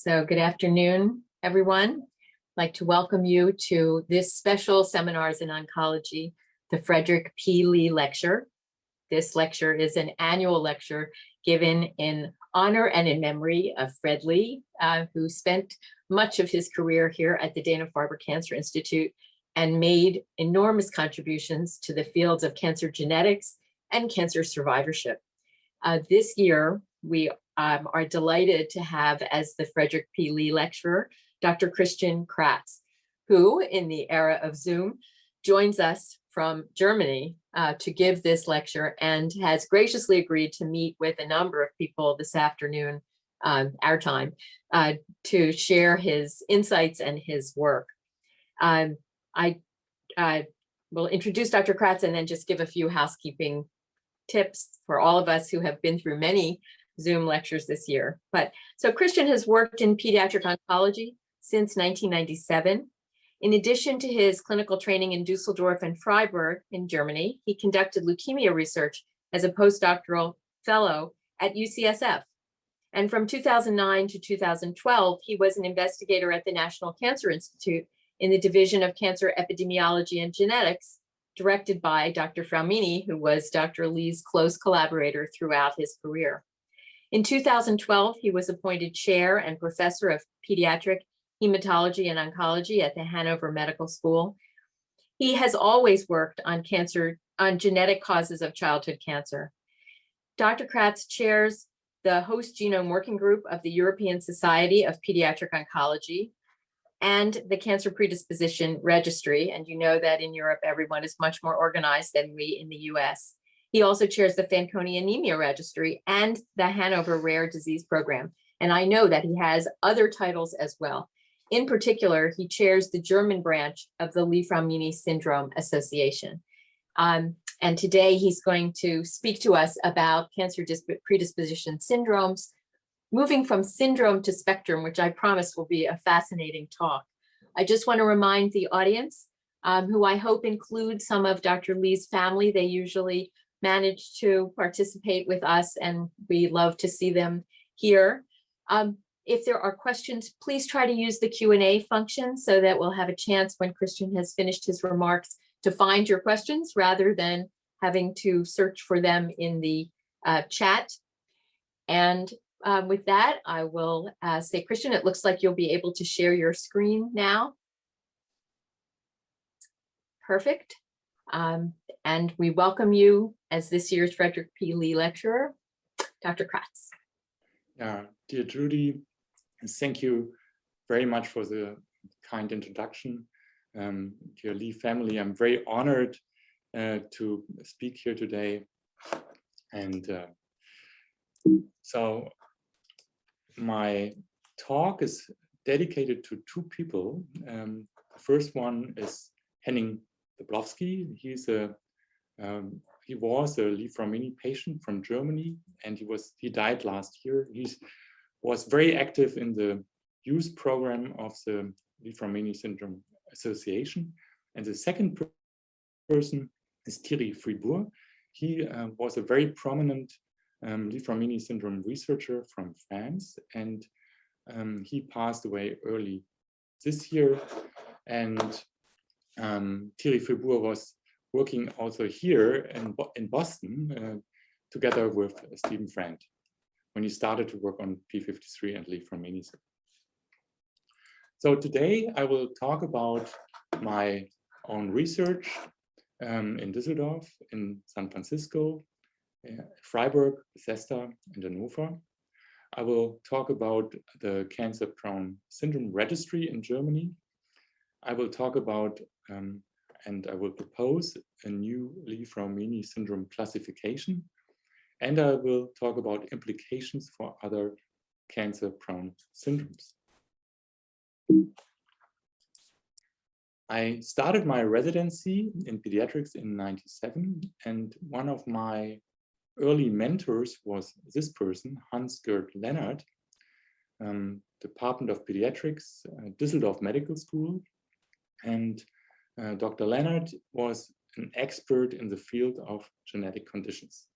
So good afternoon, everyone. I'd like to welcome you to this special Seminars in Oncology, the Frederick P. Lee Lecture. This lecture is an annual lecture given in honor and in memory of Fred Lee, who spent much of his career here at the Dana-Farber Cancer Institute and made enormous contributions to the fields of cancer genetics and cancer survivorship. This year, we are delighted to have as the Frederick P. Lee Lecturer, Dr. Christian Kratz, who in the era of Zoom joins us from Germany to give this lecture and has graciously agreed to meet with a number of people this afternoon, our time, to share his insights and his work. I will introduce Dr. Kratz and then just give a few housekeeping tips for all of us who have been through many Zoom lectures this year. So Christian has worked in pediatric oncology since 1997. In addition to his clinical training in Dusseldorf and Freiburg in Germany, he conducted leukemia research as a postdoctoral fellow at UCSF. And from 2009 to 2012, he was an investigator at the National Cancer Institute in the Division of Cancer Epidemiology and Genetics, directed by Dr. Fraumini, who was Dr. Lee's close collaborator throughout his career. In 2012, he was appointed chair and professor of pediatric hematology and oncology at the Hanover Medical School. He has always worked on genetic causes of childhood cancer. Dr. Kratz chairs the Host Genome Working Group of the European Society of Pediatric Oncology and the Cancer Predisposition Registry. And you know that in Europe, everyone is much more organized than we in the US. He also chairs the Fanconi Anemia Registry and the Hanover Rare Disease Program. And I know that he has other titles as well. In particular, he chairs the German branch of the Lee-Fraumini Syndrome Association. And today he's going to speak to us about cancer predisposition syndromes, moving from syndrome to spectrum, which I promise will be a fascinating talk. I just want to remind the audience, who I hope includes some of Dr. Lee's family. They usually manage to participate with us, and we love to see them here. If there are questions, please try to use the Q&A function so that we'll have a chance when Christian has finished his remarks to find your questions rather than having to search for them in the chat. And with that, I will say, Christian, it looks like you'll be able to share your screen now. Perfect. And we welcome you as this year's Frederick P. Lee Lecturer, Dr. Kratz. Dear Judy, thank you very much for the kind introduction. Dear Lee family, I'm very honored to speak here today. And so my talk is dedicated to two people. The first one is Henning Dabrowski. He was a Lee-Fraumini patient from Germany, and he died last year. He was very active in the youth program of the Lee-Fraumini Syndrome Association. And the second person is Thierry Fribourg. He was a very prominent Lee-Fraumini syndrome researcher from France, and he passed away early this year. And Thierry Fribourg was working also here in Boston together with Stephen Friend when he started to work on P53 and Lee-Fraumini. So today I will talk about my own research in Düsseldorf, in San Francisco, Freiburg, Bethesda, and Hanover. I will talk about the cancer-prone syndrome registry in Germany. I will talk about and I will propose a new Lee-Fraumini syndrome classification. And I will talk about implications for other cancer-prone syndromes. I started my residency in pediatrics in '97, and one of my early mentors was this person, Hans-Gert Lennart, Department of Pediatrics, Düsseldorf Medical School. And Dr. Lennart was an expert in the field of genetic conditions.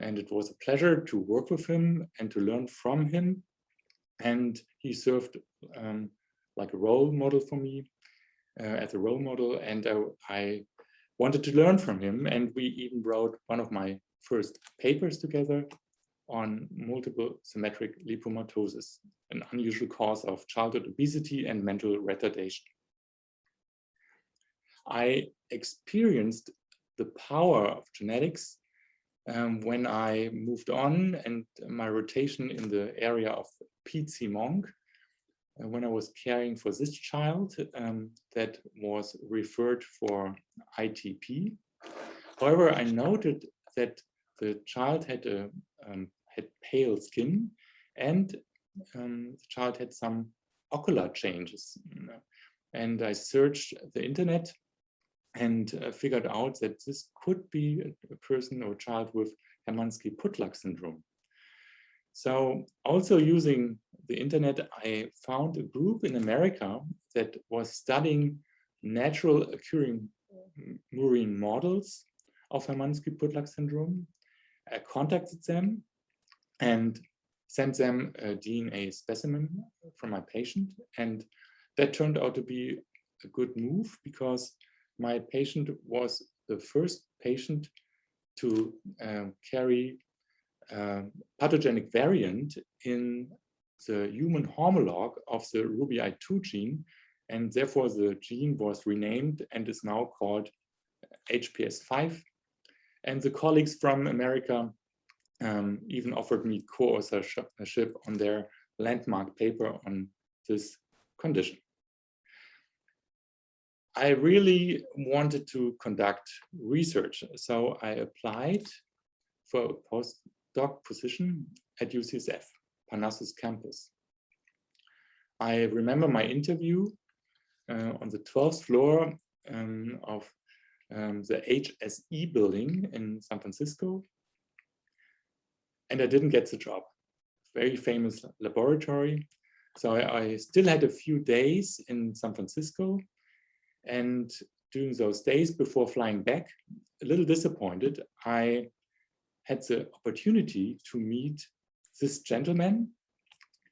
And it was a pleasure to work with him and to learn from him. And he served like a role model for me, as a role model, and I wanted to learn from him, and we even wrote one of my first papers together on multiple symmetric lipomatosis, an unusual cause of childhood obesity and mental retardation. I experienced the power of genetics when I moved on, and my rotation in the area of PC Monk, when I was caring for this child that was referred for ITP. However, I noted that the child had pale skin, and the child had some ocular changes. And I searched the internet and figured out that this could be a person or a child with Hermansky-Pudlak syndrome. So also using the internet, I found a group in America that was studying natural occurring murine models of Hermansky-Pudlak syndrome. I contacted them and sent them a DNA specimen from my patient. And that turned out to be a good move, because my patient was the first patient to carry pathogenic variant in the human homologue of the RuBi2 gene, and therefore the gene was renamed and is now called HPS5. And the colleagues from America even offered me co-authorship on their landmark paper on this condition. I really wanted to conduct research, so I applied for a postdoc position at UCSF, Parnassus campus. I remember my interview on the 12th floor of the HSE building in San Francisco, and I didn't get the job. Very famous laboratory. So I still had a few days in San Francisco, and during those days before flying back, a little disappointed, I had the opportunity to meet this gentleman,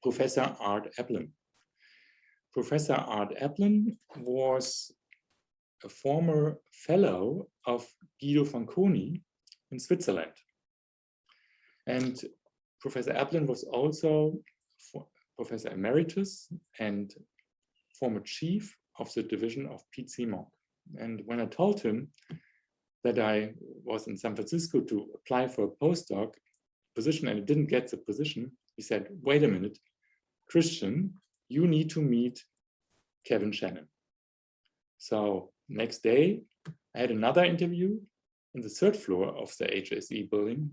Professor Art Eplin. Professor Art Eplin was a former fellow of Guido Fanconi in Switzerland. And Professor Eplin was also Professor Emeritus and former chief of the division of PC Monk. And when I told him that I was in San Francisco to apply for a postdoc position and I didn't get the position, he said, wait a minute, Christian, you need to meet Kevin Shannon. So next day, I had another interview in the third floor of the HSE building,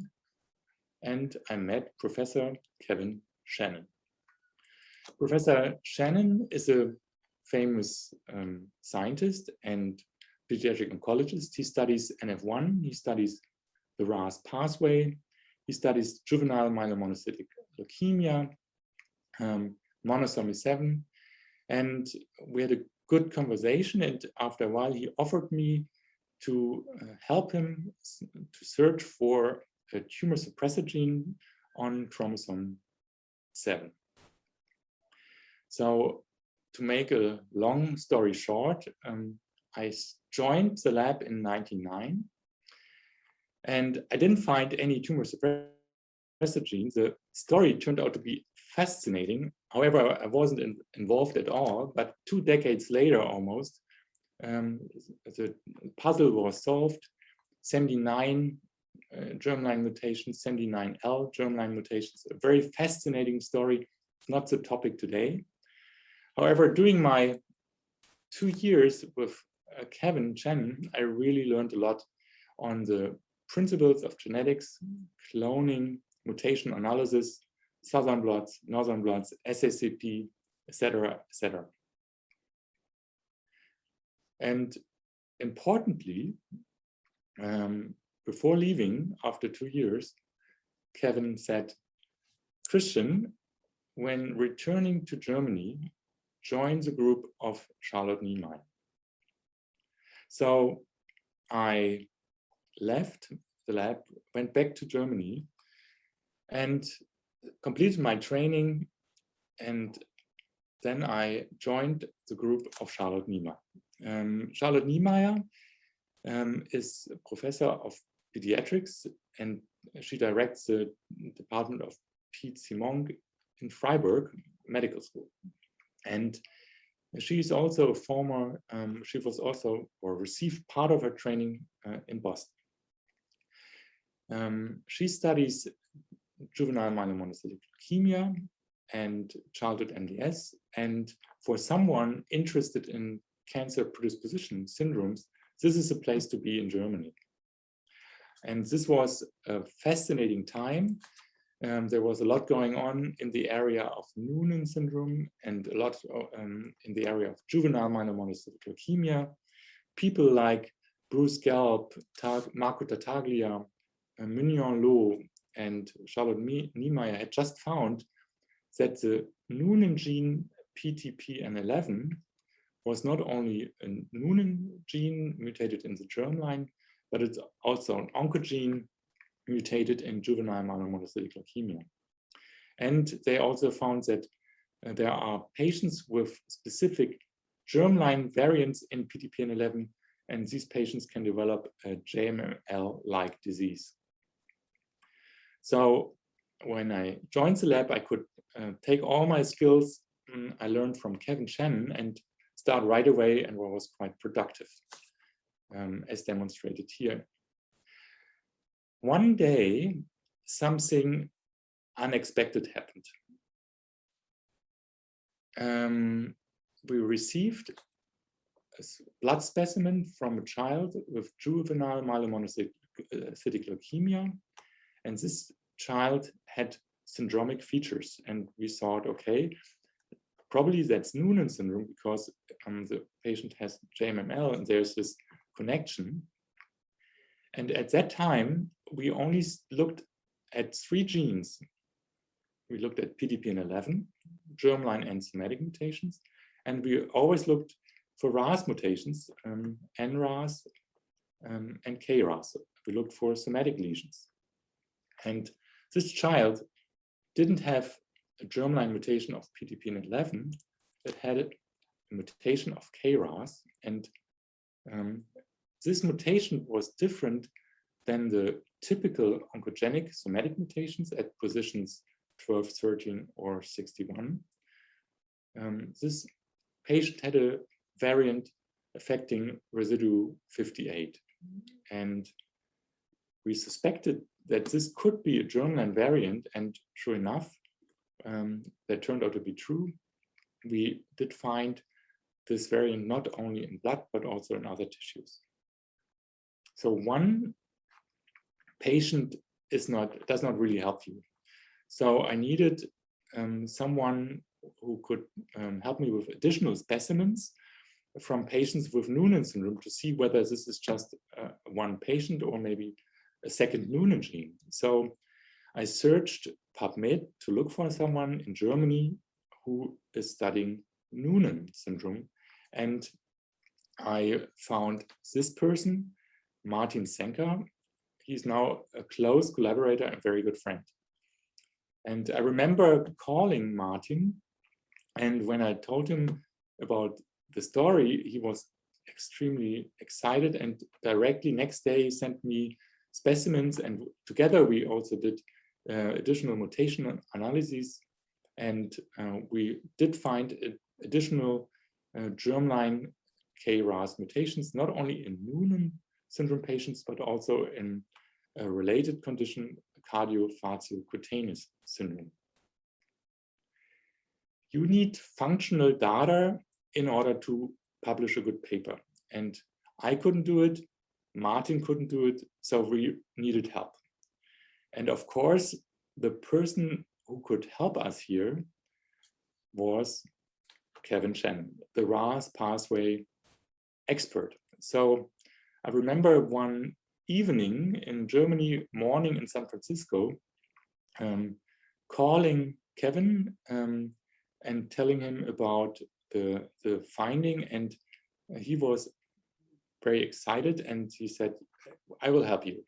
and I met Professor Kevin Shannon. Professor Shannon is a famous scientist and pediatric oncologist. He studies NF1, he studies the RAS pathway, he studies juvenile myelomonocytic leukemia, monosomy 7, and we had a good conversation, and after a while he offered me to help him to search for a tumor suppressor gene on chromosome 7. So to make a long story short, I joined the lab in 1999, and I didn't find any tumor suppressor genes. The story turned out to be fascinating. However, I wasn't involved at all, but 2 decades later almost, the puzzle was solved. 79 germline mutations, 79L germline mutations, a very fascinating story, not the topic today. However, during my 2 years with Kevin Shannon, I really learned a lot on the principles of genetics, cloning, mutation analysis, southern blots, northern blots, SACP, etc., etc. And importantly, before leaving after 2 years, Kevin said, Christian, when returning to Germany, join the group of Charlotte Niemeyer. So I left the lab, went back to Germany, and completed my training and then I joined the group of Charlotte Niemeyer. Charlotte Niemeyer is a professor of pediatrics, and she directs the Department of Pete Simon in Freiburg Medical School. And she is also a former, she was also, or received part of her training in Boston. She studies juvenile myelomonocytic leukemia and childhood MDS. And for someone interested in cancer predisposition syndromes, this is a place to be in Germany. And this was a fascinating time. There was a lot going on in the area of Noonan syndrome and a lot in the area of juvenile myelomonocytic leukemia. People like Bruce Gelb, Marco Tartaglia, Mignon Lo, and Charlotte Niemeyer had just found that the Noonan gene PTPN11 was not only a Noonan gene mutated in the germline, but it's also an oncogene mutated in juvenile myelomonocytic leukemia. And they also found that there are patients with specific germline variants in PTPN11, and these patients can develop a JML-like disease. So when I joined the lab, I could take all my skills I learned from Kevin Shannon and start right away, and was quite productive, as demonstrated here. One day, something unexpected happened. We received a blood specimen from a child with juvenile myelomonocytic leukemia, and this child had syndromic features, and we thought, okay, probably that's Noonan syndrome because the patient has JMML and there's this connection. And at that time, we only looked at 3 genes. We looked at PTPN11, germline and somatic mutations, and we always looked for RAS mutations, NRAS and KRAS. We looked for somatic lesions. And this child didn't have a germline mutation of PTPN11, that had a mutation of KRAS, and this mutation was different than the typical oncogenic somatic mutations at positions 12, 13, or 61. This patient had a variant affecting residue 58, and we suspected that this could be a germline variant, and sure enough, that turned out to be true. We did find this variant not only in blood, but also in other tissues. So one patient does not really help you. So I needed someone who could help me with additional specimens from patients with Noonan syndrome to see whether this is just one patient or maybe a second Noonan gene. So I searched PubMed to look for someone in Germany who is studying Noonan syndrome. And I found this person, Martin Senker. He's now a close collaborator and a very good friend. And I remember calling Martin, and when I told him about the story, he was extremely excited, and directly next day he sent me specimens, and together we also did additional mutation analyses, and we did find additional germline KRAS mutations, not only in Noonan syndrome patients, but also in a related condition, cardiovascular syndrome. You need functional data in order to publish a good paper, and I couldn't do it, Martin couldn't do it, so we needed help. And of course, the person who could help us here was Kevin Shannon, the RAS pathway expert. So I remember one evening in Germany, morning in San Francisco, calling Kevin and telling him about the finding, and he was very excited, and he said, I will help you.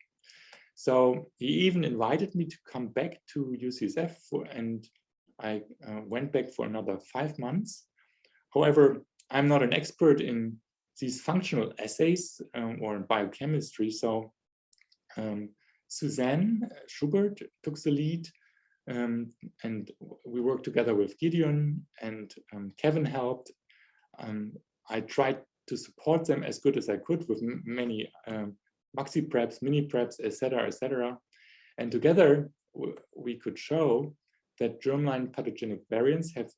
So he even invited me to come back to UCSF and I went back for another 5 months. However, I'm not an expert in these functional assays or in biochemistry. So Suzanne Schubert took the lead, and we worked together with Gideon, and Kevin helped. I tried to support them as good as I could with many maxi preps, mini preps, etc., etc. And together we could show that germline pathogenic variants have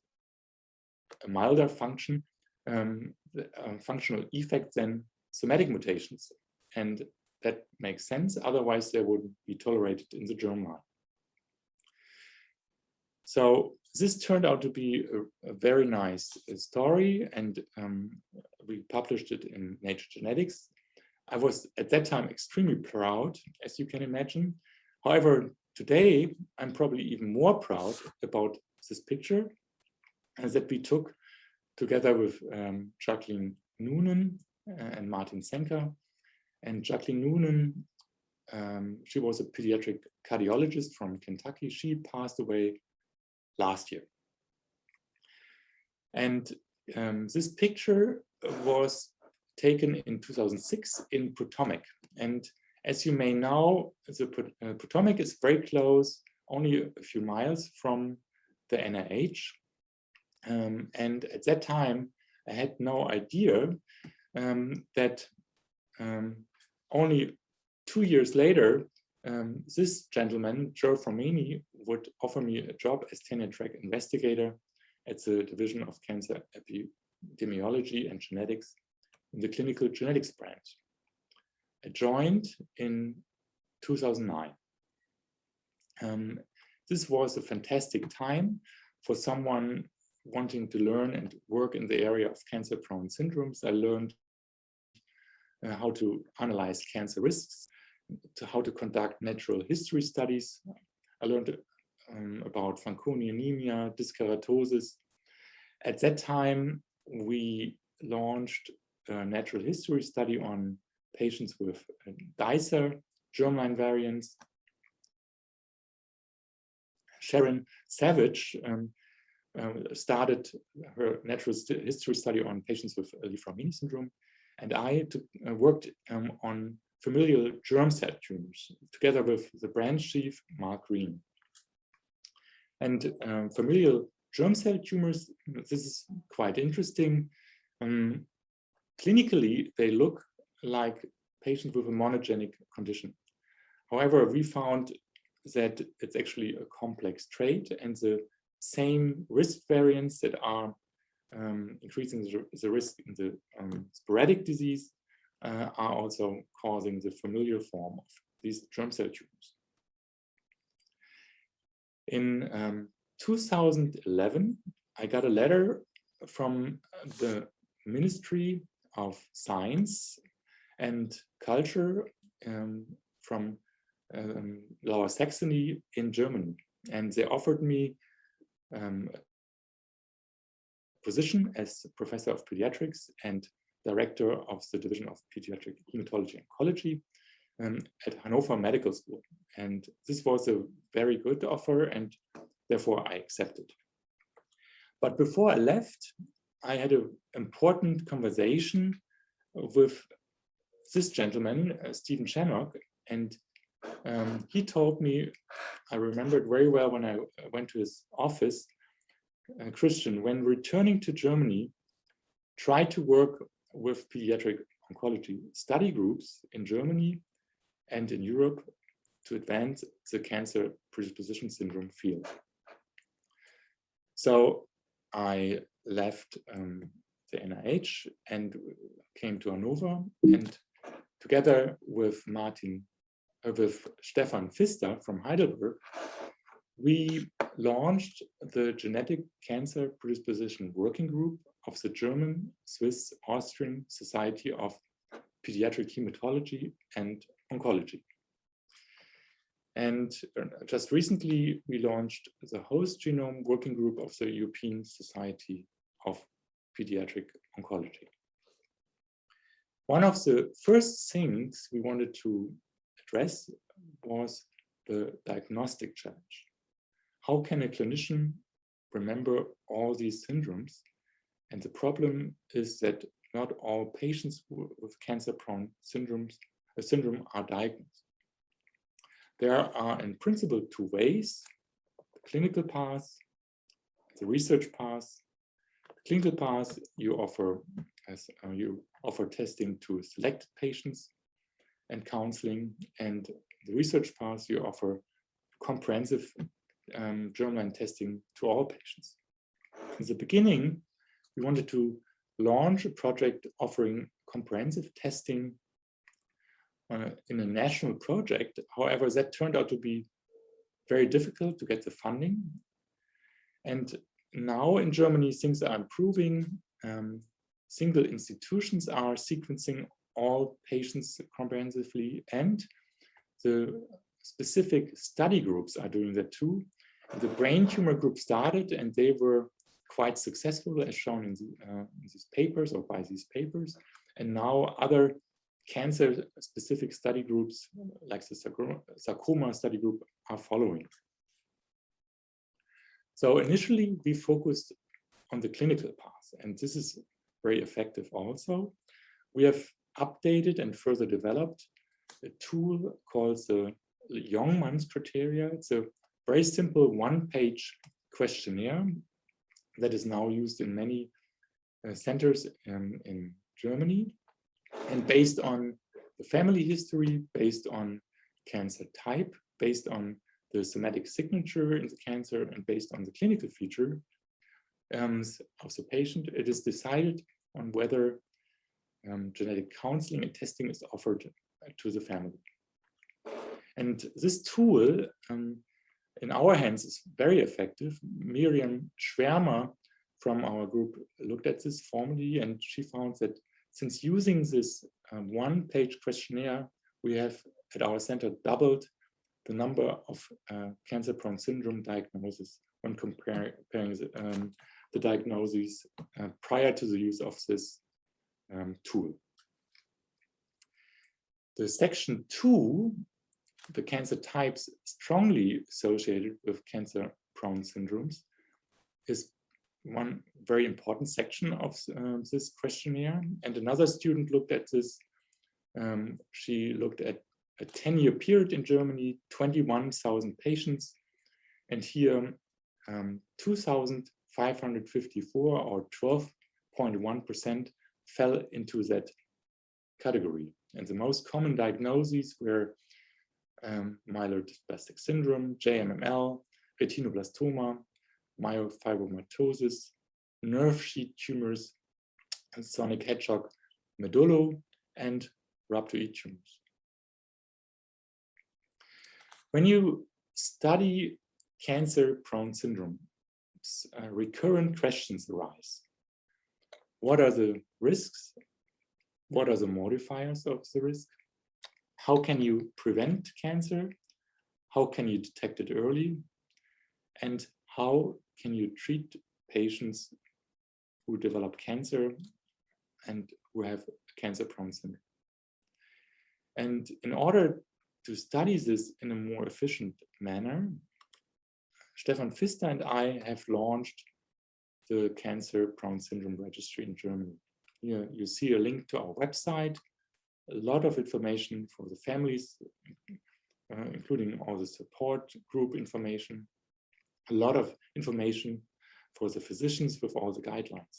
a milder functional effect than somatic mutations. And that makes sense, otherwise they wouldn't be tolerated in the germline. So this turned out to be a very nice story, and we published it in Nature Genetics. I was at that time extremely proud, as you can imagine. However, today I'm probably even more proud about this picture that we took together with Jacqueline Noonan and Martin Senker. And Jacqueline Noonan, she was a pediatric cardiologist from Kentucky. She passed away last year. And this picture was taken in 2006 in Potomac. And as you may know, the Potomac is very close, only a few miles from the NIH. And at that time, I had no idea that only 2 years later, this gentleman, Joe Formini, would offer me a job as tenure-track investigator at the Division of Cancer Epidemiology and Genetics in the Clinical Genetics branch. I joined in 2009. This was a fantastic time for someone wanting to learn and work in the area of cancer-prone syndromes. I learned how to analyze cancer risks, how to conduct natural history studies. I learned about Fanconi anemia, dyskeratosis. At that time, we launched a natural history study on patients with Dicer germline variants. Sharon Savage started her natural history study on patients with Li-Fraumeni syndrome, and I worked on familial germ cell tumors together with the branch chief, Mark Green. And familial germ cell tumors, this is quite interesting. Clinically, they look like patients with a monogenic condition. However, we found that it's actually a complex trait, and the same risk variants that are increasing the risk in the sporadic disease are also causing the familial form of these germ cell tumors. In 2011, I got a letter from the Ministry of Science and Culture from Lower Saxony in Germany, and they offered me a position as professor of pediatrics and director of the Division of Pediatric Hematology and Oncology at Hannover Medical School. And this was a very good offer, and therefore I accepted. But before I left, I had an important conversation with this gentleman, Stephen Shannock, and he told me, I remember it very well when I went to his office, Christian, when returning to Germany, try to work with pediatric oncology study groups in Germany and in Europe to advance the cancer predisposition syndrome field. So I left the NIH and came to Hannover, and together with Stefan Pfister from Heidelberg, we launched the Genetic Cancer Predisposition Working Group of the German, Swiss, Austrian Society of Pediatric Hematology and Oncology. And just recently, we launched the Host Genome Working Group of the European Society of Pediatric Oncology. One of the first things we wanted to address was the diagnostic challenge. How can a clinician remember all these syndromes. And the problem is that not all patients with cancer-prone syndrome are diagnosed. There are in principle two ways: the clinical path, the research path. The clinical path, you offer testing to selected patients and counseling, and the research path, you offer comprehensive germline testing to all patients. In the beginning, we wanted to launch a project offering comprehensive testing in a national project. However, that turned out to be very difficult to get the funding. And now in Germany, things are improving. Single institutions are sequencing all patients comprehensively, and the specific study groups are doing that too. The brain tumor group started, and they were quite successful, as shown in these papers, or by these papers. And now other cancer-specific study groups, like the sarcoma study group, are following. So initially, we focused on the clinical path, and this is very effective also. We have updated and further developed a tool called the Young-Mans criteria. It's a very simple one-page questionnaire that is now used in many centers in Germany. And based on the family history, based on cancer type, based on the somatic signature in the cancer, and based on the clinical feature of the patient, it is decided on whether genetic counseling and testing is offered to the family. And this tool in our hands is very effective. Miriam Schwärmer from our group looked at this formally, and she found that since using this one-page questionnaire, we have at our center doubled the number of cancer-prone syndrome diagnoses when comparing the diagnoses prior to the use of this tool. The section 2, the cancer types strongly associated with cancer-prone syndromes, is one very important section of this questionnaire. And another student looked at this. She looked at a 10-year period in Germany, 21,000 patients, and here 2,554, or 12.1%, fell into that category. And the most common diagnoses were myelodysplastic syndrome, JMML, retinoblastoma, myofibromatosis, nerve sheath tumors, sonic hedgehog medullo, and rhabdoid tumors. When you study cancer-prone syndrome, recurrent questions arise. What are the risks? What are the modifiers of the risk? How can you prevent cancer? How can you detect it early? And how can you treat patients who develop cancer and who have cancer-prone syndrome? And in order to study this in a more efficient manner, Stefan Pfister and I have launched the Cancer-Prone Syndrome Registry in Germany. Here you see a link to our website, a lot of information for the families, including all the support group information, a lot of information for the physicians with all the guidelines.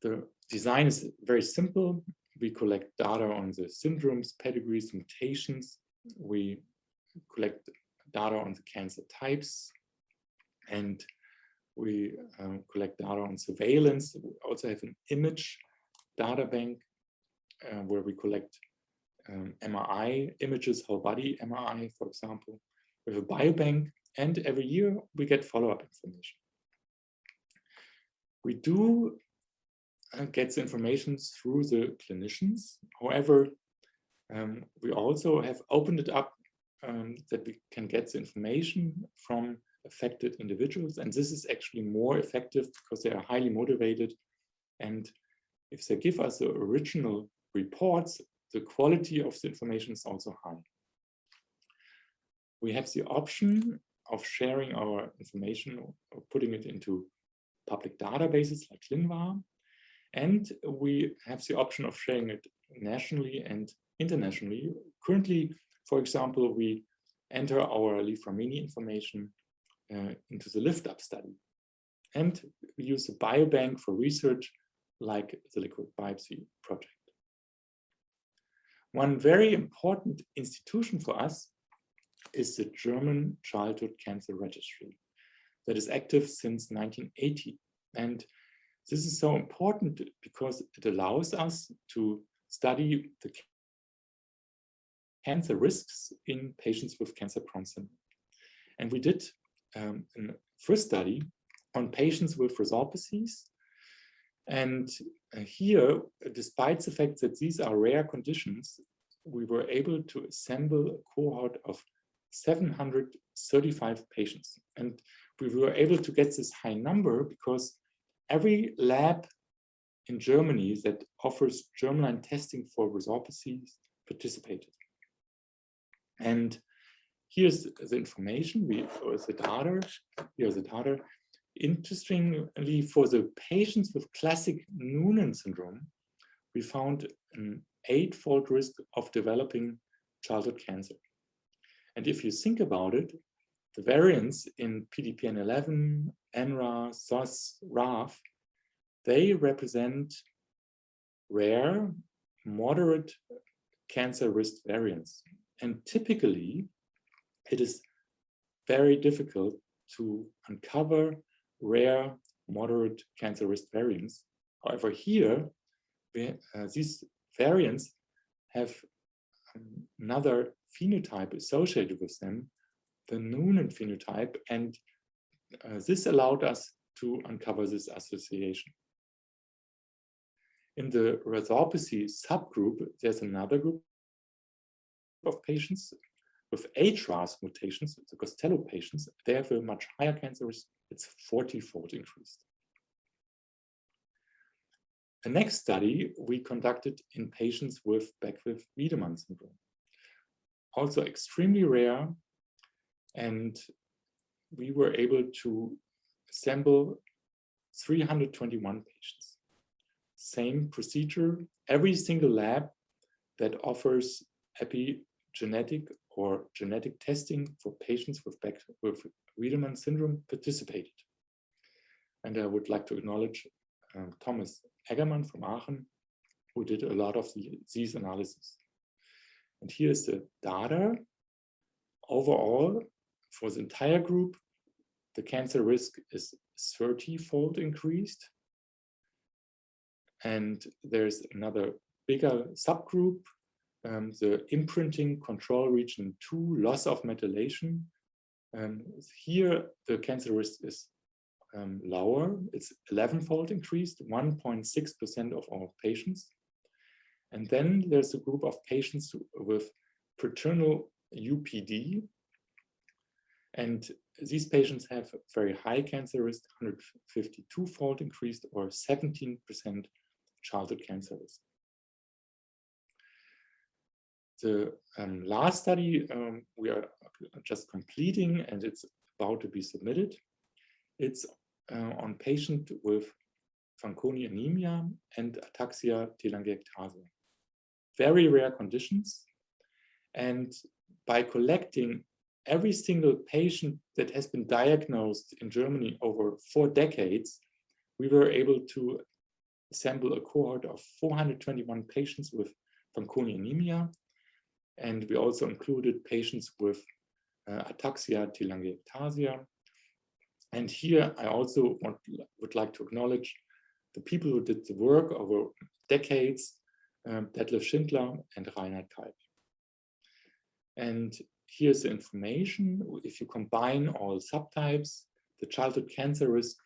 The design is very simple. We collect data on the syndromes, pedigrees, mutations. We collect data on the cancer types, and we collect data on surveillance. We also have an image data bank where we collect MRI images, whole body MRI, for example. We have a biobank, and every year we get follow-up information. We do get the information through the clinicians. However, we also have opened it up that we can get the information from affected individuals, and this is actually more effective because they are highly motivated, and if they give us the original reports, the quality of the information is also high. We have the option of sharing our information or putting it into public databases like Linva. And we have the option of sharing it nationally and internationally. Currently, for example, we enter our Leaf-Ramini information into the lift-up study. And we use a biobank for research like the liquid biopsy project. One very important institution for us is the German Childhood Cancer Registry that is active since 1980. And this is so important because it allows us to study the cancer risks in patients with cancer-prone syndrome. And we did a first study on patients with resolopathies. And here, despite the fact that these are rare conditions, we were able to assemble a cohort of 735 patients. And we were able to get this high number because every lab in Germany that offers germline testing for resolopathies participated. And here's the information, or the data, here's the data. Interestingly, for the patients with classic Noonan syndrome, we found an 8-fold risk of developing childhood cancer. And if you think about it, the variants in PDPN11, NRA, SOS, RAF, they represent rare, moderate cancer risk variants. And typically, it is very difficult to uncover rare, moderate cancer risk variants. However, here, these variants have another phenotype associated with them, the Noonan phenotype, and this allowed us to uncover this association. In the resolopathy subgroup, there's another group of patients with HRAS mutations, the Costello patients. They have a much higher cancer risk. It's 40-fold increased. The next study we conducted in patients with Beckwith-Wiedemann syndrome. Also extremely rare, and we were able to assemble 321 patients. Same procedure, every single lab that offers epigenetic or genetic testing for patients with Beckwith-Wiedemann syndrome participated. And I would like to acknowledge Thomas Eggermann from Aachen, who did a lot of these analyses. And here's the data. Overall, for the entire group, the cancer risk is 30-fold increased. And there's another bigger subgroup, the imprinting control region 2, loss of methylation. Here, the cancer risk is lower. It's 11-fold increased, 1.6% of all patients. And then there's a group of patients with paternal UPD. And these patients have very high cancer risk, 152-fold increased, or 17% childhood cancer risk. The last study we are just completing, and it's about to be submitted. It's on patient with Fanconi anemia and ataxia telangiectasia. Very rare conditions. And by collecting every single patient that has been diagnosed in Germany over 4 decades, we were able to assemble a cohort of 421 patients with Fanconi anemia. And we also included patients with ataxia telangiectasia. And here I also would like to acknowledge the people who did the work over decades, Detlef Schindler and Reinhard Kalb. And here's the information. If you combine all subtypes, the childhood cancer risk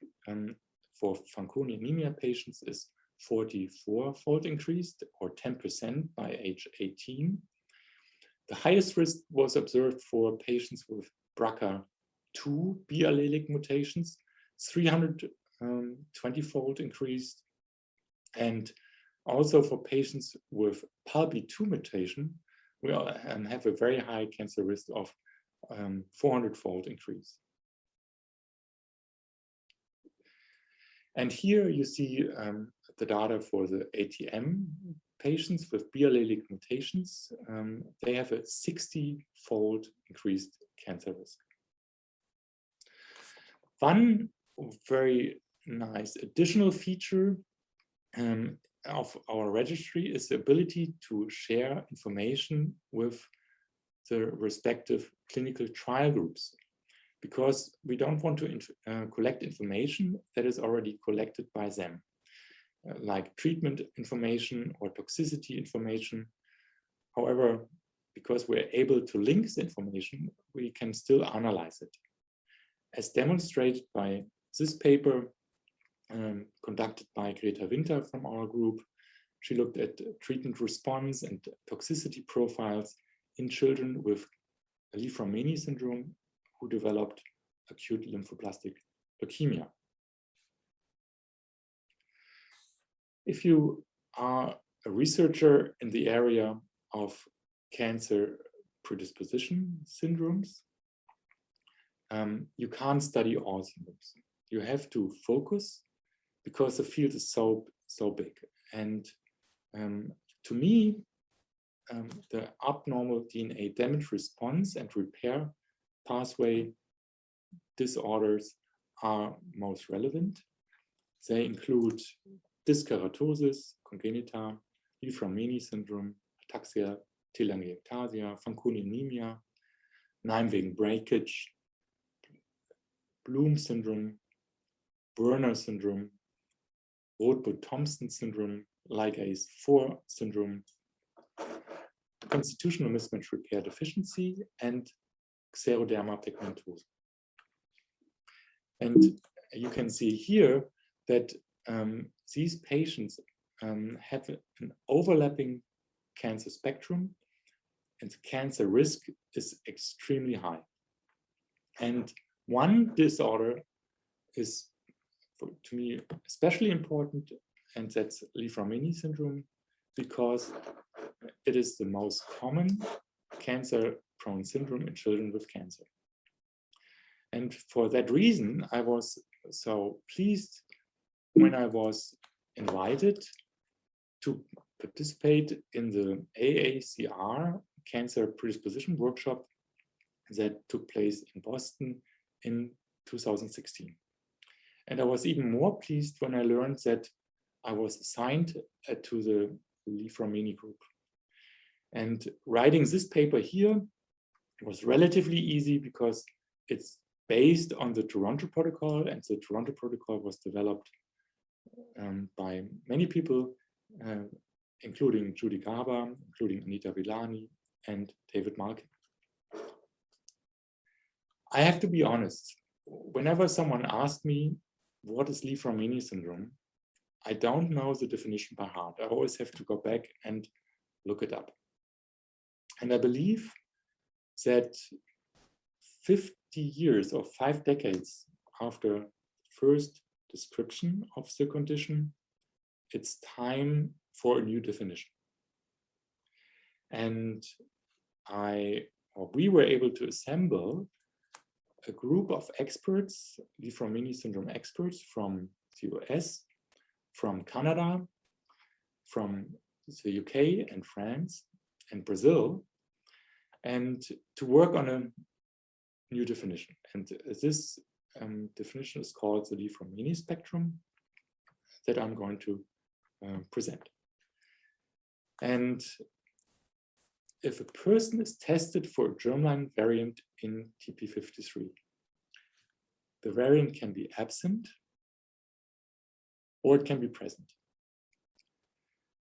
for Fanconi anemia patients is 44-fold increased, or 10% by age 18. The highest risk was observed for patients with BRCA2 B allelic mutations, 320-fold increased, and also for patients with PALB2 mutation, we have a very high cancer risk of 400-fold increase. And here you see the data for the ATM patients with biallelic mutations. They have a 60-fold increased cancer risk. One very nice additional feature of our registry is the ability to share information with the respective clinical trial groups, because we don't want to collect information that is already collected by them, like treatment information or toxicity information. However, because we're able to link the information, we can still analyze it. As demonstrated by this paper conducted by Greta Winter from our group, she looked at treatment response and toxicity profiles in children with Li-Fraumeni syndrome who developed acute lymphoblastic leukemia. If you are a researcher in the area of cancer predisposition syndromes, you can't study all syndromes. You have to focus because the field is so big. And to me, the abnormal DNA damage response and repair pathway disorders are most relevant. They include dyskeratosis congenita, Li-Fraumeni syndrome, ataxia telangiectasia, Fanconi anemia, Nijmegen breakage, Bloom syndrome, Werner syndrome, Rothbard-Thompson syndrome, ligase 4 syndrome, constitutional mismatch repair deficiency, and xeroderma pigmentosa. And you can see here that these patients have an overlapping cancer spectrum, and the cancer risk is extremely high. And one disorder is, to me, especially important, and that's Li-Fraumeni syndrome, because it is the most common cancer-prone syndrome in children with cancer. And for that reason, I was so pleased when I was invited to participate in the AACR Cancer Predisposition Workshop that took place in Boston in 2016. And I was even more pleased when I learned that I was assigned to the Li-Fraumeni group. And writing this paper here was relatively easy because it's based on the Toronto Protocol, and the Toronto Protocol was developed by many people, including Judy Garber, including Anita Villani, and David Malkin. I have to be honest, whenever someone asks me, what is Li-Fraumeni syndrome? I don't know the definition by heart. I always have to go back and look it up. And I believe that 50 years or 5 decades after first description of the condition, it's time for a new definition. And we were able to assemble a group of experts, Li-Fraumeni syndrome experts from the US, from Canada, from the UK and France and Brazil, and to work on a new definition. And this definition is called the Li-Fraumeni spectrum that I'm going to present. And if a person is tested for a germline variant in TP53, the variant can be absent or it can be present.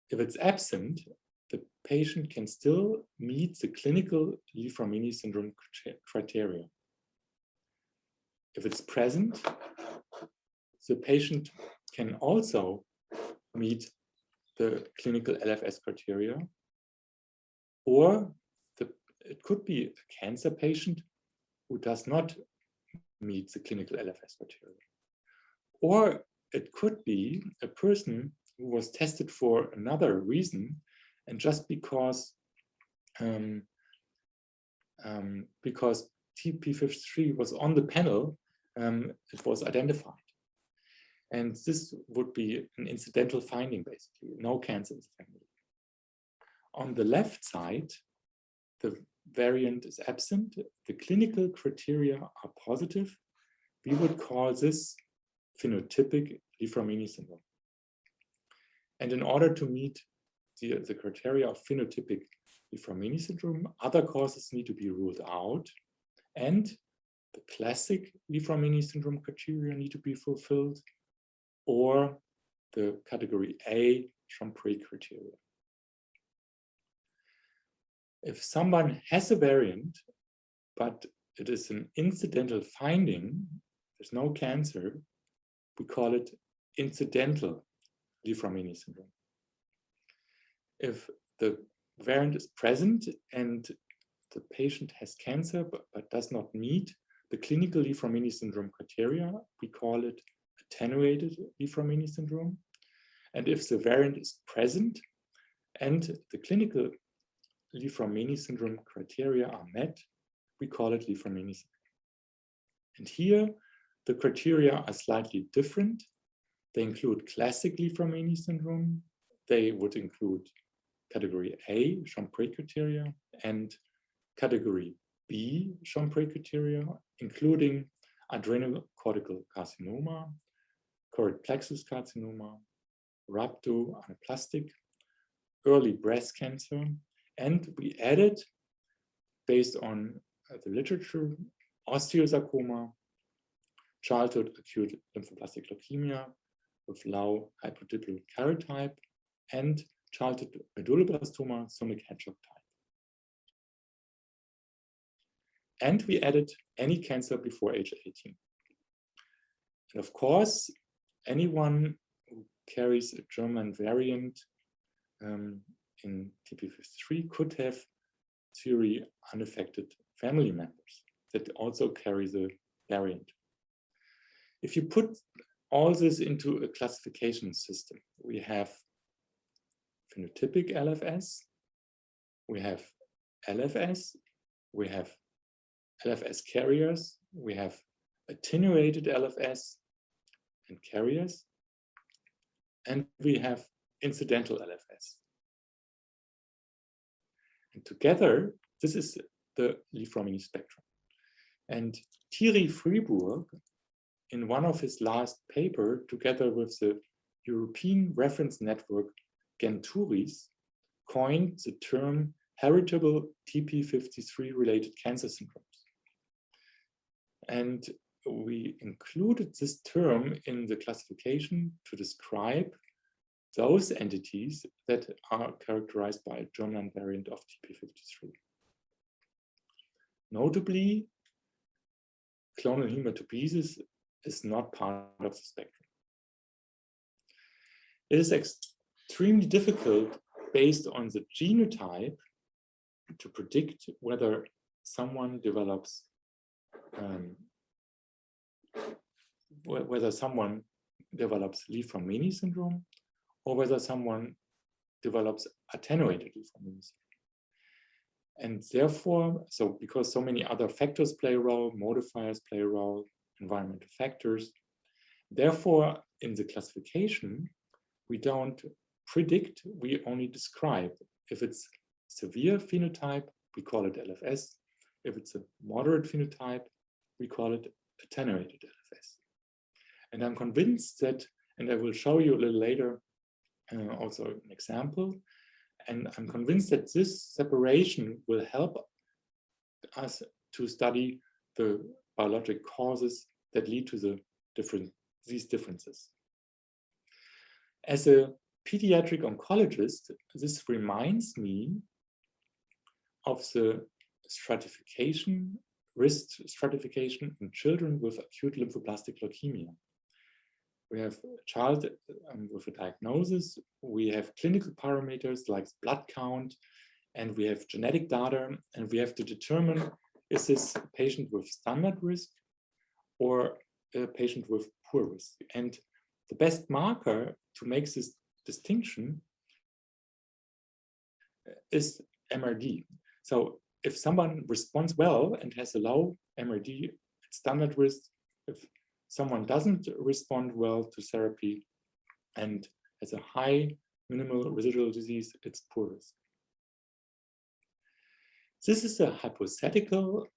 If it's absent, the patient can still meet the clinical Li-Fraumeni syndrome criteria. If it's present, the patient can also meet the clinical LFS criteria, or it could be a cancer patient who does not meet the clinical LFS criteria. Or it could be a person who was tested for another reason, and just because TP53 was on the panel, it was identified. And this would be an incidental finding, basically, no cancer in the family. On the left side, the variant is absent, the clinical criteria are positive. We would call this phenotypic Li-Fraumeni syndrome. And in order to meet the criteria of phenotypic Li-Fraumeni syndrome, other causes need to be ruled out, and the classic Li-Fraumeni syndrome criteria need to be fulfilled, or the category A Chompré criteria. If someone has a variant, but it is an incidental finding, there's no cancer, we call it incidental Li-Fraumeni syndrome. If the variant is present and the patient has cancer but does not meet the clinical Li-Fraumeni syndrome criteria, we call it attenuated Li-Fraumeni syndrome. And if the variant is present and the clinical Li-Fraumeni syndrome criteria are met, we call it Li-Fraumeni syndrome. And here, the criteria are slightly different. They include classic Li-Fraumeni syndrome. They would include category A, Chompré criteria, and category B, Chompré criteria, including adrenocortical carcinoma, choroid plexus carcinoma, rhabdoanaplastic, early breast cancer, and we added, based on the literature, osteosarcoma, childhood acute lymphoblastic leukemia with low hypodiplopy karyotype, and childhood medulloblastoma, Sonic hedgehog type. And we added any cancer before age 18. And of course, anyone who carries a German variant in TP53 could have theory unaffected family members that also carry the variant. If you put all this into a classification system, we have phenotypic LFS, we have LFS, we have LFS carriers, we have attenuated LFS and carriers, and we have incidental LFS. And together, this is the Li-Fraumeni spectrum. And Thierry Fribourg, in one of his last paper, together with the European reference network Genturis, coined the term heritable TP53 related cancer syndromes. And we included this term in the classification to describe those entities that are characterized by a germline variant of TP53. Notably, clonal hematopoiesis is not part of the spectrum. It is extremely difficult, based on the genotype, to predict whether someone develops Li-Fraumeni syndrome, or whether someone develops attenuated Li-Fraumeni syndrome. And therefore, because so many other factors play a role, modifiers play a role, environmental factors, therefore, in the classification, we don't predict, we only describe. If it's severe phenotype, we call it LFS. If it's a moderate phenotype, we call it attenuated LFS. And I'm convinced that, and I will show you a little later also an example, and I'm convinced that this separation will help us to study the biologic causes that lead to these differences. As a pediatric oncologist, this reminds me of the stratification, risk stratification in children with acute lymphoblastic leukemia. We have a child with a diagnosis, we have clinical parameters like blood count, and we have genetic data, and we have to determine, is this a patient with standard risk or a patient with poor risk? And the best marker to make this distinction is MRD. So if someone responds well and has a low MRD at standard risk, if someone doesn't respond well to therapy and has a high minimal residual disease, it's poor risk. This is a hypothetical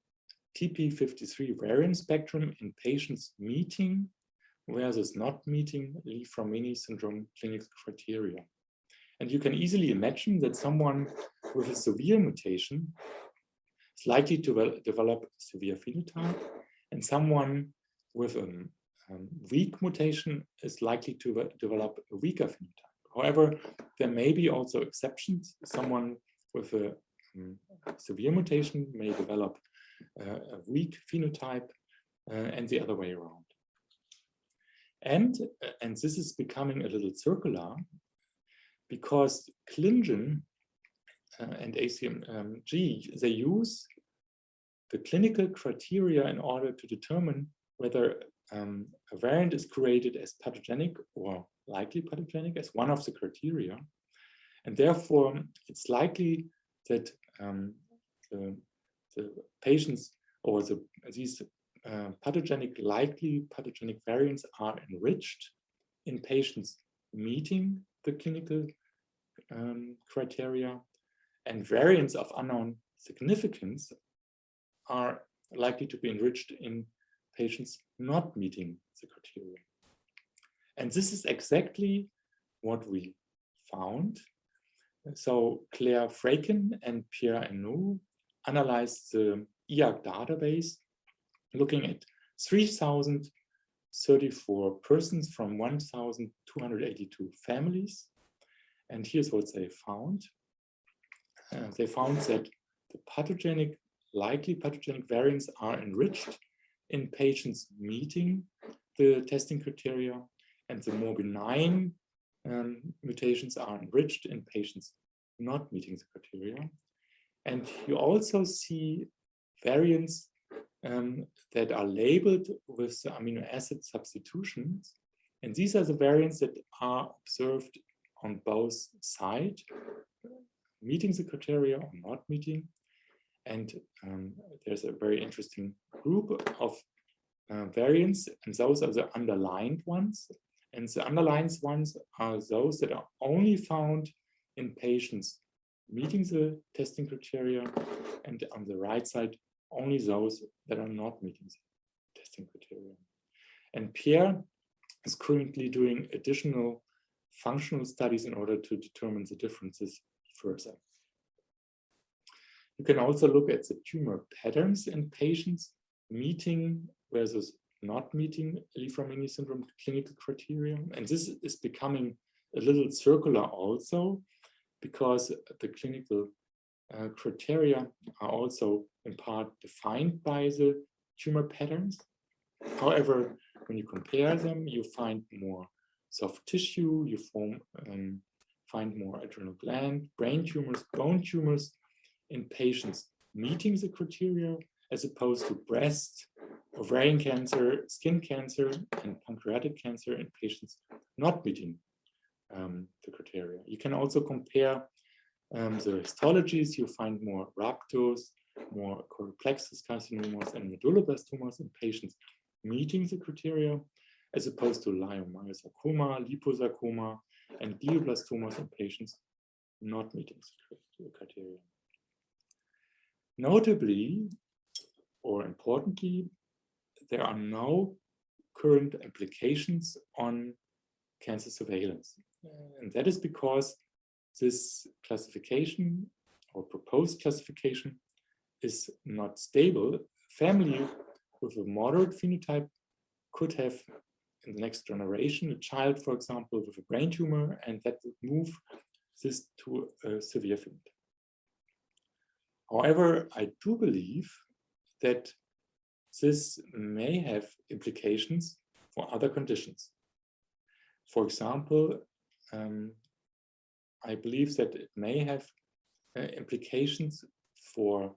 TP53 variant spectrum in patients meeting versus not meeting Li-Fraumeni syndrome clinical criteria. And you can easily imagine that someone with a severe mutation is likely to develop a severe phenotype, and someone with a weak mutation is likely to develop a weaker phenotype. However, there may be also exceptions. Someone with a severe mutation may develop a weak phenotype, and the other way around. And this is becoming a little circular, because Klingen and ACMG, they use the clinical criteria in order to determine whether a variant is created as pathogenic or likely pathogenic as one of the criteria. And therefore, it's likely that the patients or these likely pathogenic variants are enriched in patients meeting the clinical criteria, and variants of unknown significance are likely to be enriched in patients not meeting the criteria. And this is exactly what we found. So Claire Fraken and Pierre Henault analyzed the EAC database, looking at 3,034 persons from 1,282 families. And here's what they found. They found that the likely pathogenic variants are enriched in patients meeting the testing criteria, and the more benign mutations are enriched in patients not meeting the criteria. And you also see variants that are labeled with the amino acid substitutions. And these are the variants that are observed on both sides, meeting the criteria or not meeting. And there's a very interesting group of variants, and those are the underlined ones. And the underlined ones are those that are only found in patients meeting the testing criteria, and on the right side, only those that are not meeting the testing criteria. And Pierre is currently doing additional functional studies in order to determine the differences further. You can also look at the tumor patterns in patients meeting versus not meeting Li-Fraumeni syndrome clinical criteria. And this is becoming a little circular also, because the clinical criteria are also in part defined by the tumor patterns. However, when you compare them, you find more soft tissue, you find more adrenal gland, brain tumors, bone tumors in patients meeting the criteria, as opposed to breast, ovarian cancer, skin cancer, and pancreatic cancer in patients not meeting the criteria. You can also compare the histologies. You find more rhabdos, more choreplexus carcinomas, and medulloblastomas in patients meeting the criteria, as opposed to leiomyosarcoma, liposarcoma, and glioblastomas in patients not meeting the criteria. Notably, or importantly, there are no current applications on cancer surveillance. And that is because this classification or proposed classification is not stable. A family with a moderate phenotype could have in the next generation a child, for example, with a brain tumor, and that would move this to a severe phenotype. However, I do believe that this may have implications for other conditions. For example, I believe that it may have implications for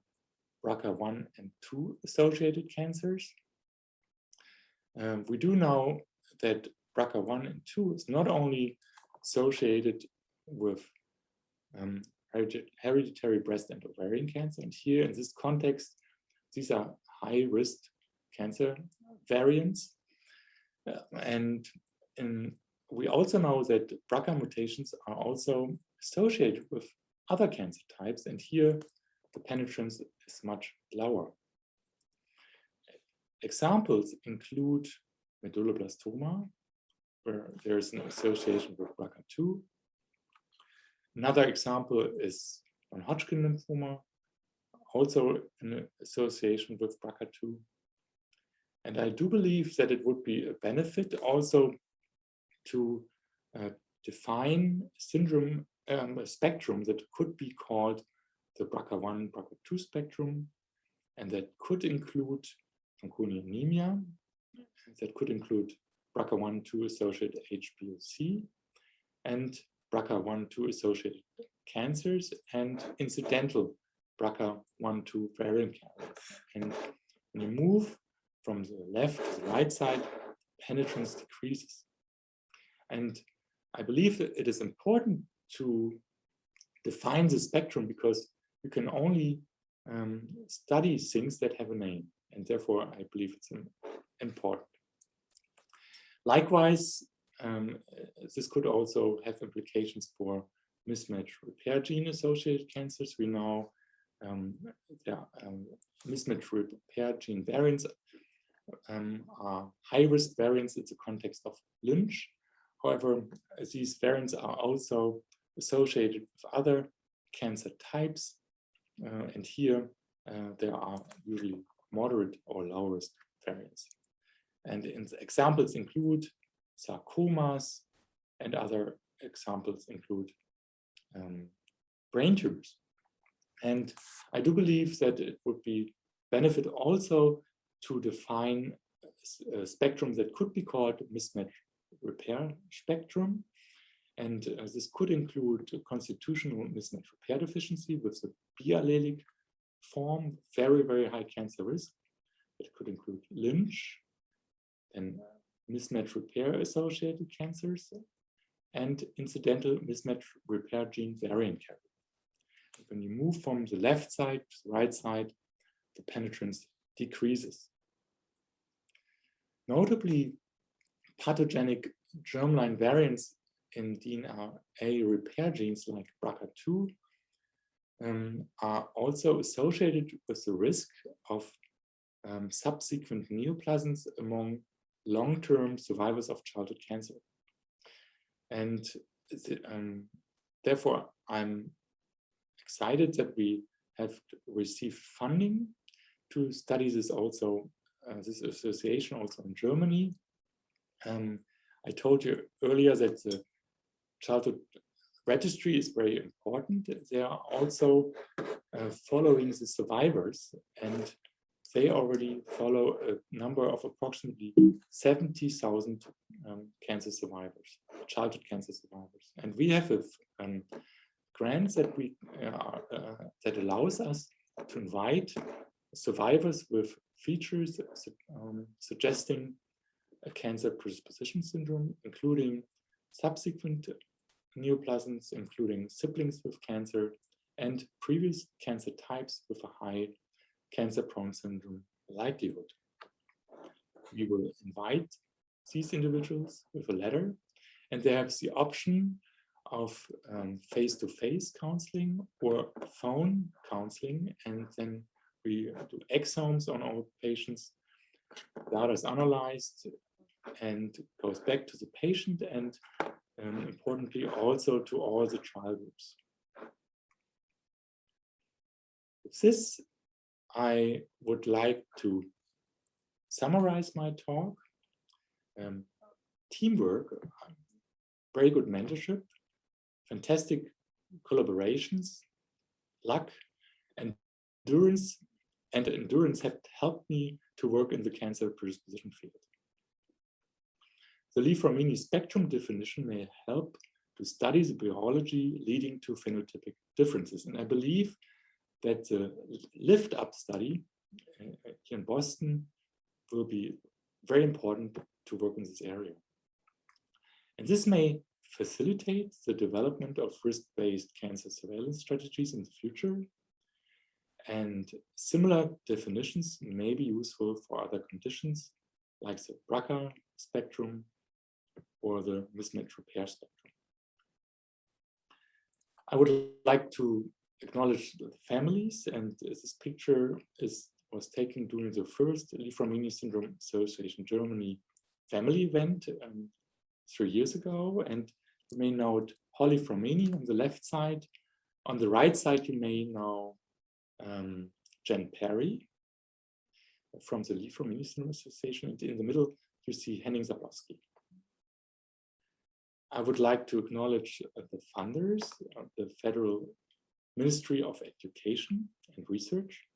BRCA1 and 2 associated cancers. We do know that BRCA1 and 2 is not only associated with hereditary breast and ovarian cancer. And here in this context, these are high-risk cancer variants. We also know that BRCA mutations are also associated with other cancer types, and here the penetrance is much lower. Examples include medulloblastoma, where there is an association with BRCA2. Another example is non-Hodgkin lymphoma, also an association with BRCA2. And I do believe that it would be a benefit also to define syndrome a spectrum that could be called the BRCA1, BRCA2 spectrum, and that could include Fanconi anemia, that could include BRCA1/2 associated HBOC, and BRCA1/2 associated cancers, and incidental BRCA1/2 variant cancers. And when you move from the left to the right side, penetrance decreases. And I believe that it is important to define the spectrum because you can only study things that have a name, and therefore I believe it's important. Likewise, this could also have implications for mismatch repair gene associated cancers. We know mismatch repair gene variants are high-risk variants in the context of Lynch. However, these variants are also associated with other cancer types, and here there are usually moderate or low-risk variants. And examples include sarcomas, and other examples include brain tumors. And I do believe that it would be benefit also to define a spectrum that could be called mismatch repair spectrum. And this could include constitutional mismatch repair deficiency with the B allelic form, very, very high cancer risk. It could include Lynch, and mismatch repair associated cancers, and incidental mismatch repair gene variant carrier. When you move from the left side to the right side, the penetrance decreases. Notably, pathogenic germline variants in DNA repair genes like BRCA2 are also associated with the risk of subsequent neoplasms among long-term survivors of childhood cancer. And therefore, I'm excited that we have received funding to study this also, this association also in Germany. I told you earlier that the childhood registry is very important. They are also following the survivors, and they already follow a number of approximately 70,000 cancer survivors, childhood cancer survivors. And we have a grant that that allows us to invite survivors with features suggesting a cancer predisposition syndrome, including subsequent neoplasms, including siblings with cancer, and previous cancer types with a high cancer-prone syndrome likelihood. We will invite these individuals with a letter, and they have the option of face-to-face counseling or phone counseling, and then we do exomes on our patients. Data is analyzed and goes back to the patient, and importantly also to all the trial groups. With this, I would like to summarize my talk. Teamwork, very good mentorship, fantastic collaborations, luck, and endurance have helped me to work in the cancer predisposition field. The Li-Fraumeni spectrum definition may help to study the biology leading to phenotypic differences. And I believe that the lift-up study here in Boston will be very important to work in this area. And this may facilitate the development of risk-based cancer surveillance strategies in the future. And similar definitions may be useful for other conditions like the BRCA spectrum or the mismatch repair spectrum. I would like to acknowledge the families, and this picture was taken during the first Li-Fraumeni Syndrome Association Germany family event 3 years ago. And you may note Holly Fraumeni on the left side. On the right side, you may know Jen Perry from the Li-Fraumeni Syndrome Association. And in the middle, you see Henning Zablowski. I would like to acknowledge the funders of the Federal Ministry of Education and Research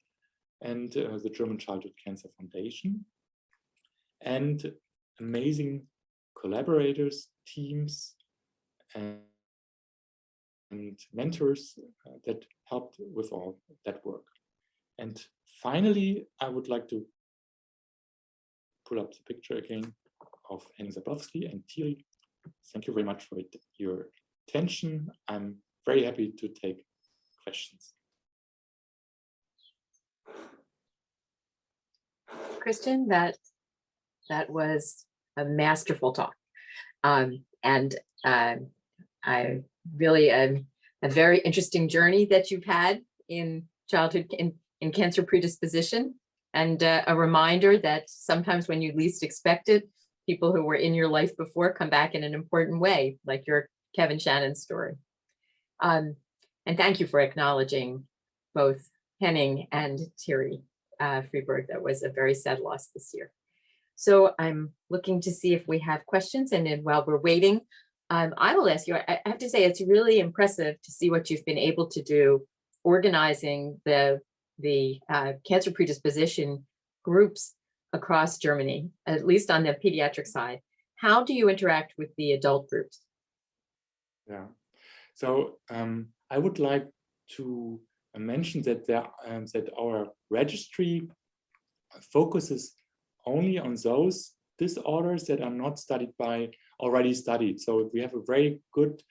and the German Childhood Cancer Foundation, and amazing collaborators, teams, and mentors that helped with all that work. And finally, I would like to pull up the picture again of Henning Zablowski and Thierry. Thank you very much for your attention. I'm very happy to take questions. Christian, that was a masterful talk. I really a very interesting journey that you've had in childhood in cancer predisposition, and a reminder that sometimes when you least expect it, people who were in your life before come back in an important way, like your Kevin Shannon story. And thank you for acknowledging both Henning and Thierry Freeberg. That was a very sad loss this year. So I'm looking to see if we have questions, and then while we're waiting, I will ask you, I have to say it's really impressive to see what you've been able to do organizing the cancer predisposition groups across Germany, at least on the pediatric side. How do you interact with the adult groups? Yeah, so I would like to mention that that our registry focuses only on those disorders that are not already studied. So we have a very good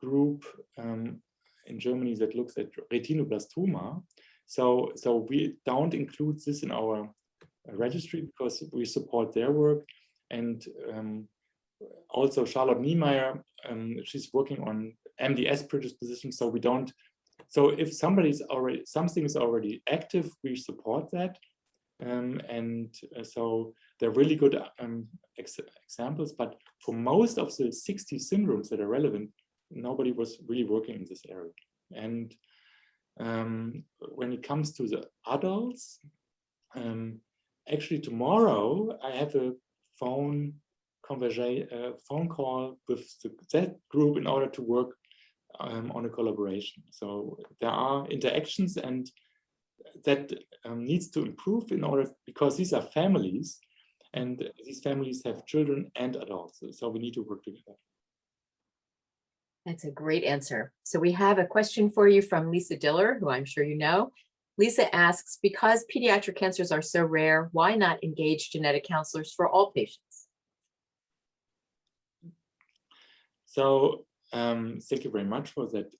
group in Germany that looks at retinoblastoma. So we don't include this in our registry because we support their work. And also Charlotte Niemeyer, she's working on MDS predisposition. So we don't. So if something is already active, we support that. So they're really good examples. But for most of the 60 syndromes that are relevant, nobody was really working in this area. And when it comes to the adults, actually tomorrow I have a phone call with that group in order to work on a collaboration. So there are interactions, and that needs to improve because these are families, and these families have children and adults. So we need to work together. That's a great answer. So we have a question for you from Lisa Diller, who I'm sure you know. Lisa asks, because pediatric cancers are so rare, why not engage genetic counselors for all patients? So thank you very much for that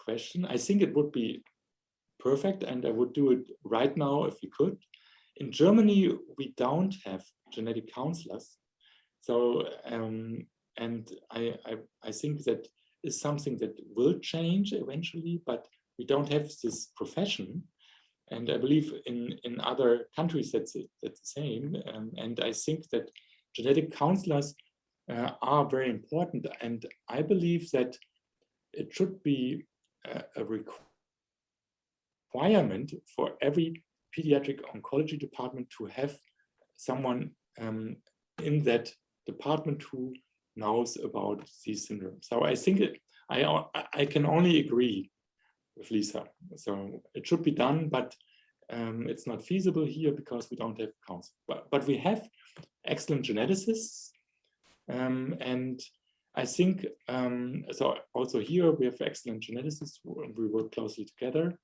question. I think it would be perfect, and I would do it right now if we could. In Germany, we don't have genetic counselors. So, and I think that is something that will change eventually, but we don't have this profession. And I believe in other countries that's the same. And I think that genetic counselors are very important. And I believe that it should be a requirement for every pediatric oncology department to have someone in that department who knows about these syndromes. So I think I can only agree with Lisa. So it should be done, but it's not feasible here because we don't have counsel. But we have excellent geneticists, and I think so. Also here we have excellent geneticists. We work closely together,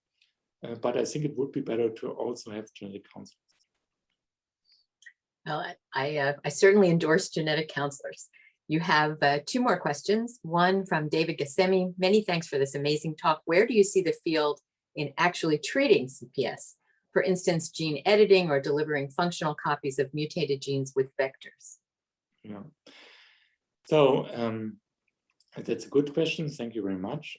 but I think it would be better to also have genetic counselors. Well, I certainly endorse genetic counselors. You have two more questions. One from David Gassemi. Many thanks for this amazing talk. Where do you see the field in actually treating CPS? For instance, gene editing or delivering functional copies of mutated genes with vectors? Yeah. So that's a good question. Thank you very much.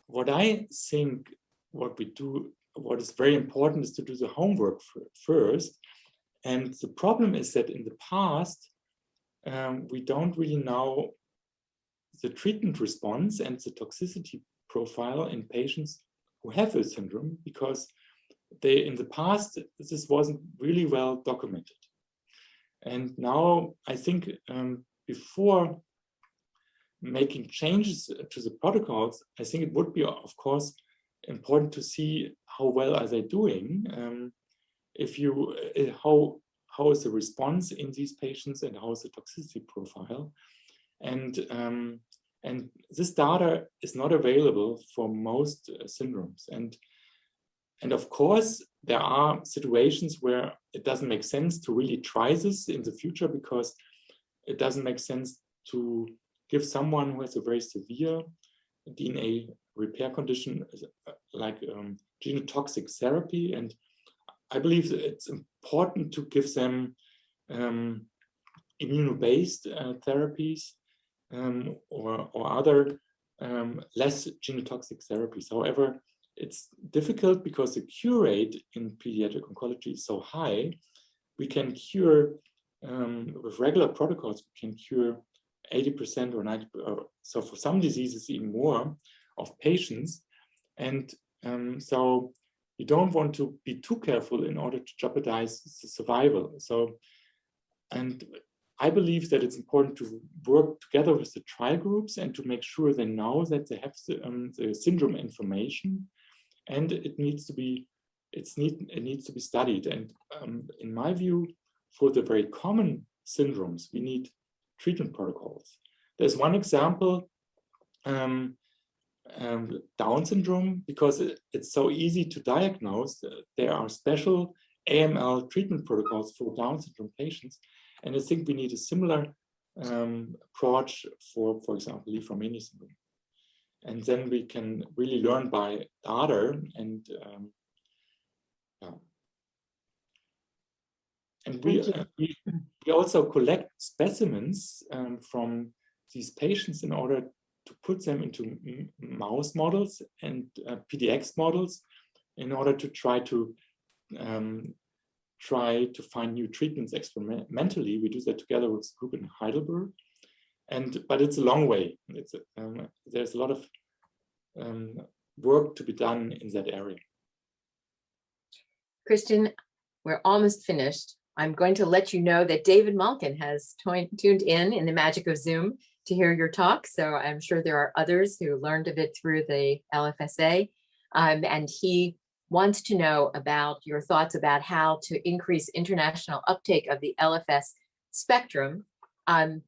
What I think what is very important is to do the homework first. And the problem is that in the past, we don't really know the treatment response and the toxicity profile in patients who have this syndrome, because in the past, this wasn't really well documented. And now I think before making changes to the protocols, I think it would be, of course, important to see how well are they doing. How is the response in these patients and how is the toxicity profile? And this data is not available for most syndromes. And of course, there are situations where it doesn't make sense to really try this in the future, because it doesn't make sense to give someone who has a very severe DNA repair condition like genotoxic therapy. And I believe that it's important to give them immuno-based therapies or other less genotoxic therapies. However, it's difficult because the cure rate in pediatric oncology is so high. We can cure, with regular protocols, we can cure 80% or 90%, so for some diseases even more, of patients. And so you don't want to be too careful in order to jeopardize the survival. So, and I believe that it's important to work together with the trial groups and to make sure they know that they have the syndrome information, and it needs to be studied. And in my view, for the very common syndromes, we need treatment protocols. There's one example, Down syndrome, because it's so easy to diagnose. There are special AML treatment protocols for Down syndrome patients. And I think we need a similar approach for example, Lee-Fraumeni syndrome. And then we can really learn by data and and we also collect specimens from these patients in order to put them into mouse models and PDX models in order to try to find new treatments experimentally. We do that together with a group in Heidelberg, but it's a long way. There's a lot of work to be done in that area. Christian, we're almost finished. I'm going to let you know that David Malkin has tuned in the magic of Zoom to hear your talk. So I'm sure there are others who learned of it through the LFSA. And he wants to know about your thoughts about how to increase international uptake of the LFS spectrum. You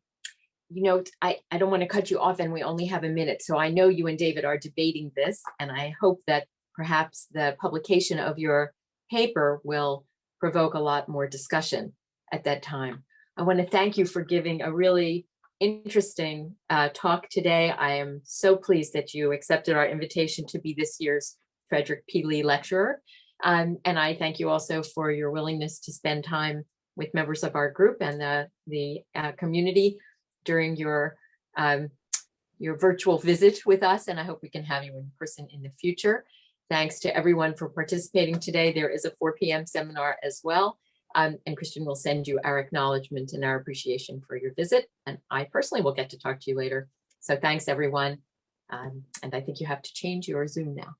know, I don't want to cut you off, and we only have a minute. So I know you and David are debating this, and I hope that perhaps the publication of your paper will provoke a lot more discussion at that time. I want to thank you for giving a really interesting talk today. I am so pleased that you accepted our invitation to be this year's Frederick P. Lee Lecturer. And I thank you also for your willingness to spend time with members of our group and the community during your virtual visit with us. And I hope we can have you in person in the future. Thanks to everyone for participating today. There is a 4 p.m. seminar as well. And Christian will send you our acknowledgement and our appreciation for your visit. And I personally will get to talk to you later. So thanks, everyone. And I think you have to change your Zoom now.